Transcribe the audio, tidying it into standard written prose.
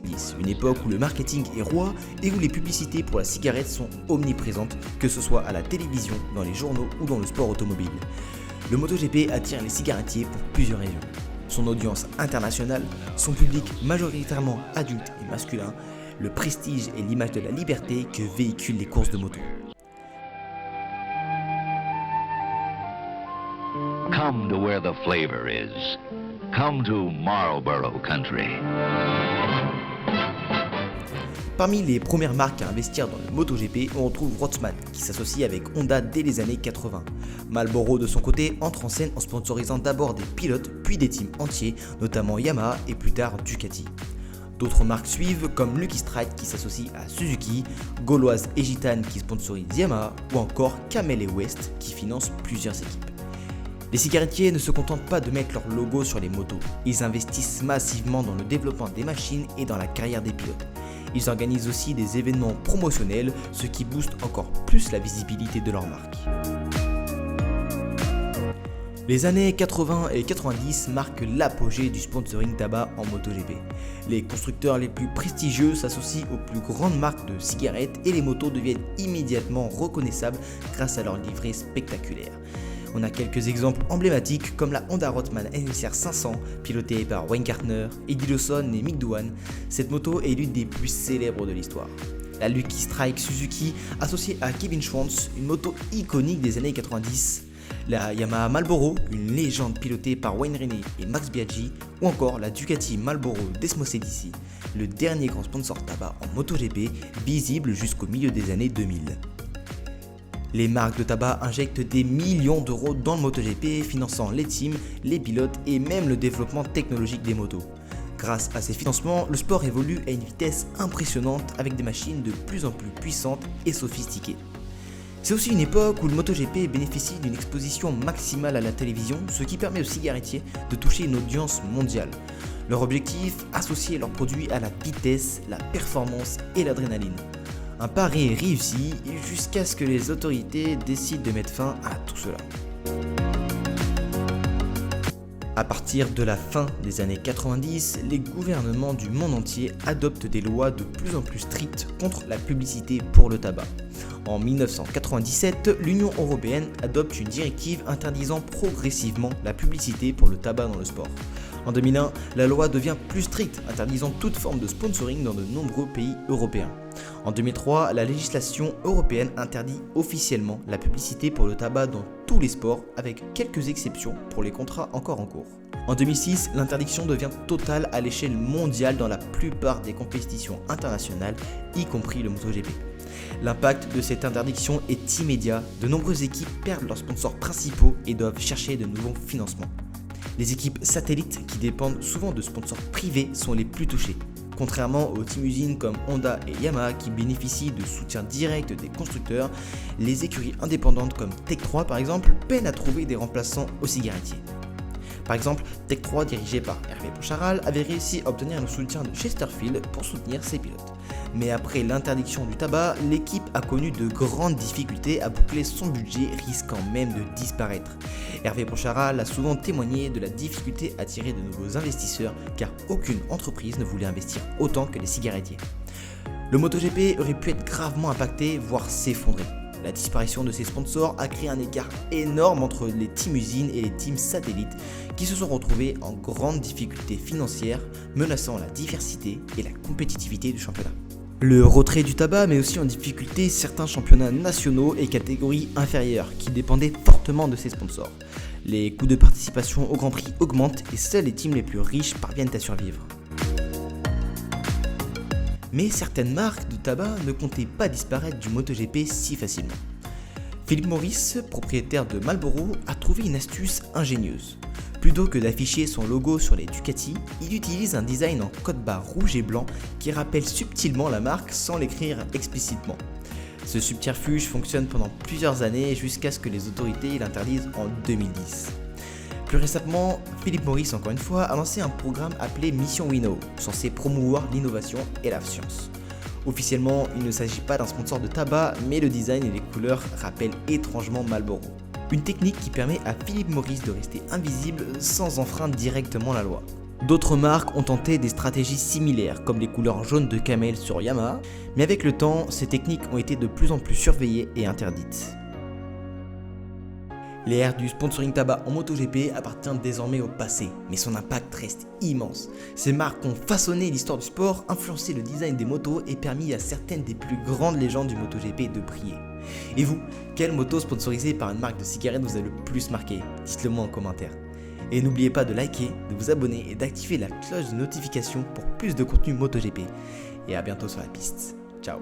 1970, une époque où le marketing est roi et où les publicités pour la cigarette sont omniprésentes, que ce soit à la télévision, dans les journaux ou dans le sport automobile. Le MotoGP attire les cigarettiers pour plusieurs raisons. Son audience internationale, son public majoritairement adulte et masculin, le prestige et l'image de la liberté que véhiculent les courses de moto. Come to where the flavor is. Come to Marlboro Country. Parmi les premières marques à investir dans le MotoGP, on retrouve Rothmans qui s'associe avec Honda dès les années 80. Marlboro de son côté entre en scène en sponsorisant d'abord des pilotes puis des teams entiers, notamment Yamaha et plus tard Ducati. D'autres marques suivent comme Lucky Strike qui s'associe à Suzuki, Gauloise et Gitane qui sponsorise Yamaha ou encore Camel et West qui finance plusieurs équipes. Les cigarettiers ne se contentent pas de mettre leur logo sur les motos, ils investissent massivement dans le développement des machines et dans la carrière des pilotes. Ils organisent aussi des événements promotionnels, ce qui booste encore plus la visibilité de leur marque. Les années 80 et 90 marquent l'apogée du sponsoring tabac en MotoGP. Les constructeurs les plus prestigieux s'associent aux plus grandes marques de cigarettes et les motos deviennent immédiatement reconnaissables grâce à leur livrée spectaculaire. On a quelques exemples emblématiques comme la Honda Rothman NSR 500 pilotée par Wayne Gardner, Eddie Lawson et Mick Doohan. Cette moto est l'une des plus célèbres de l'histoire. La Lucky Strike Suzuki associée à Kevin Schwantz, une moto iconique des années 90. La Yamaha Marlboro, une légende pilotée par Wayne Rainey et Max Biaggi, ou encore la Ducati Marlboro Desmosedici, le dernier grand sponsor tabac en MotoGP, visible jusqu'au milieu des années 2000. Les marques de tabac injectent des millions d'euros dans le MotoGP, finançant les teams, les pilotes et même le développement technologique des motos. Grâce à ces financements, le sport évolue à une vitesse impressionnante avec des machines de plus en plus puissantes et sophistiquées. C'est aussi une époque où le MotoGP bénéficie d'une exposition maximale à la télévision, ce qui permet aux cigarettiers de toucher une audience mondiale. Leur objectif, associer leurs produits à la vitesse, la performance et l'adrénaline. Un pari réussi jusqu'à ce que les autorités décident de mettre fin à tout cela. À partir de la fin des années 90, les gouvernements du monde entier adoptent des lois de plus en plus strictes contre la publicité pour le tabac. En 1997, l'Union européenne adopte une directive interdisant progressivement la publicité pour le tabac dans le sport. En 2001, la loi devient plus stricte, interdisant toute forme de sponsoring dans de nombreux pays européens. En 2003, la législation européenne interdit officiellement la publicité pour le tabac dans tous les sports, avec quelques exceptions pour les contrats encore en cours. En 2006, l'interdiction devient totale à l'échelle mondiale dans la plupart des compétitions internationales, y compris le MotoGP. L'impact de cette interdiction est immédiat, de nombreuses équipes perdent leurs sponsors principaux et doivent chercher de nouveaux financements. Les équipes satellites qui dépendent souvent de sponsors privés sont les plus touchées, contrairement aux team usines comme Honda et Yamaha qui bénéficient de soutien direct des constructeurs. Les écuries indépendantes comme Tech 3 par exemple peinent à trouver des remplaçants aux cigarettiers. Par exemple, Tech 3 dirigé par Hervé Poncharal avait réussi à obtenir le soutien de Chesterfield pour soutenir ses pilotes. Mais après l'interdiction du tabac, l'équipe a connu de grandes difficultés à boucler son budget, risquant même de disparaître. Hervé Poncharal a souvent témoigné de la difficulté à attirer de nouveaux investisseurs car aucune entreprise ne voulait investir autant que les cigarettiers. Le MotoGP aurait pu être gravement impacté, voire s'effondrer. La disparition de ces sponsors a créé un écart énorme entre les teams usines et les teams satellites qui se sont retrouvés en grande difficulté financière, menaçant la diversité et la compétitivité du championnat. Le retrait du tabac met aussi en difficulté certains championnats nationaux et catégories inférieures qui dépendaient fortement de ces sponsors. Les coûts de participation au Grand Prix augmentent et seuls les teams les plus riches parviennent à survivre. Mais certaines marques de tabac ne comptaient pas disparaître du MotoGP si facilement. Philip Morris, propriétaire de Marlboro, a trouvé une astuce ingénieuse. Plutôt que d'afficher son logo sur les Ducati, il utilise un design en code-barre rouge et blanc qui rappelle subtilement la marque sans l'écrire explicitement. Ce subterfuge fonctionne pendant plusieurs années jusqu'à ce que les autorités l'interdisent en 2010. Plus récemment, Philip Morris, encore une fois, a lancé un programme appelé Mission We Know, censé promouvoir l'innovation et la science. Officiellement, il ne s'agit pas d'un sponsor de tabac, mais le design et les couleurs rappellent étrangement Marlboro. Une technique qui permet à Philip Morris de rester invisible sans enfreindre directement la loi. D'autres marques ont tenté des stratégies similaires, comme les couleurs jaunes de camel sur Yamaha, mais avec le temps, ces techniques ont été de plus en plus surveillées et interdites. L'ère du sponsoring tabac en MotoGP appartient désormais au passé, mais son impact reste immense. Ces marques ont façonné l'histoire du sport, influencé le design des motos et permis à certaines des plus grandes légendes du MotoGP de briller. Et vous, quelle moto sponsorisée par une marque de cigarettes vous a le plus marqué? Dites-le moi en commentaire. Et n'oubliez pas de liker, de vous abonner et d'activer la cloche de notification pour plus de contenu MotoGP. Et à bientôt sur la piste. Ciao.